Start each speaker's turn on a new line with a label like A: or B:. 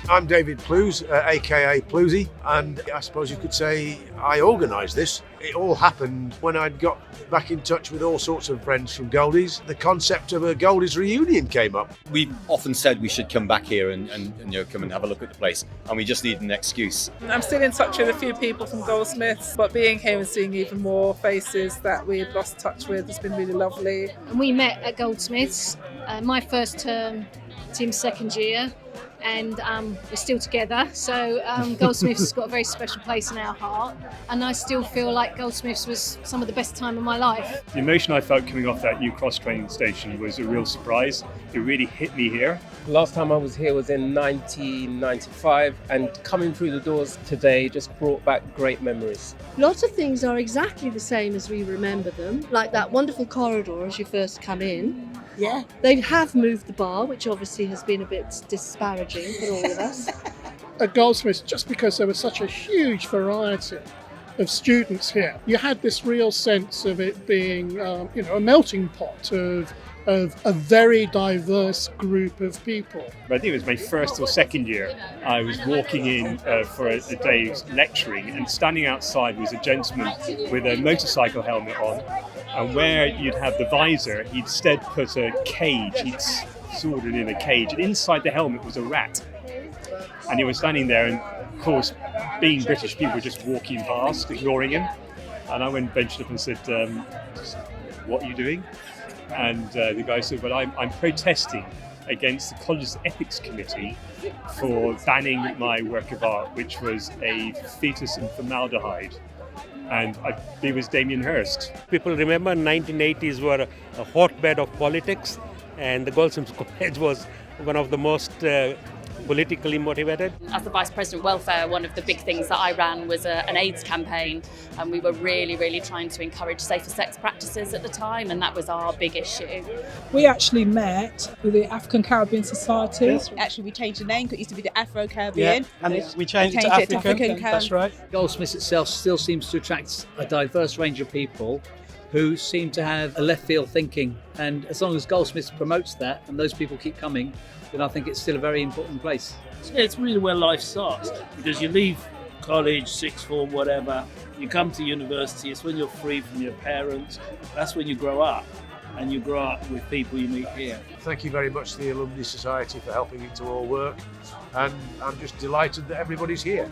A: I'm David Plews, aka Plewsy, and I suppose you could say I organised this. It all happened when I'd got back in touch with all sorts of friends from Goldies. The concept of a Goldies reunion came up.
B: We've often said we should come back here and come and have a look at the place, and we just need an excuse.
C: I'm still in touch with a few people from Goldsmiths, but being here and seeing even more faces that we'd lost touch with has been really lovely.
D: And we met at Goldsmiths, my first term, Tim's second year, and we're still together. So Goldsmiths has got a very special place in our heart, and I still feel like Goldsmiths was some of the best time of my life.
E: The emotion I felt coming off that New Cross train station was a real surprise. It really hit me here.
F: Last time I was here was in 1995, and coming through the doors today just brought back great memories.
G: Lots of things are exactly the same as we remember them, like that wonderful corridor as you first come in.
H: Yeah.
G: They have moved the bar, which obviously has been a bit disparaging for all of us.
I: At Goldsmiths, just because there was such a huge variety of students here, you had this real sense of it being, a melting pot of a very diverse group of people.
E: I think it was my first or second year. I was walking in for a day's lecturing, and standing outside was a gentleman with a motorcycle helmet on, and where you'd have the visor, he'd instead put a cage, he'd sorted in a cage, and inside the helmet was a rat. And he was standing there, and of course, being British, people were just walking past, ignoring him. And I ventured up and said, "What are you doing?" And the guy said, "Well, I'm protesting against the college's ethics committee for banning my work of art, which was a fetus in formaldehyde." And it was Damien Hirst.
J: People remember 1980s were a hotbed of politics, and the Goldsmiths College was one of the most politically motivated.
K: As the Vice President Welfare, one of the big things that I ran was an AIDS campaign, and we were really trying to encourage safer sex practices at the time, and that was our big issue.
C: We actually met with the African Caribbean Society.
H: Yes. Actually, we changed the name, it used to be the Afro-Caribbean.
L: Yeah, and we changed it to African. That's right. Goldsmiths itself still seems to attract a diverse range of people who seem to have a left field thinking, and as long as Goldsmiths promotes that and those people keep coming, then I think it's still a very important place.
M: It's really where life starts, because you leave college, sixth form, whatever, you come to university, it's when you're free from your parents, that's when you grow up, and you grow up with people you meet here.
A: Thank you very much to the Alumni Society for helping it to all work, and I'm just delighted that everybody's here.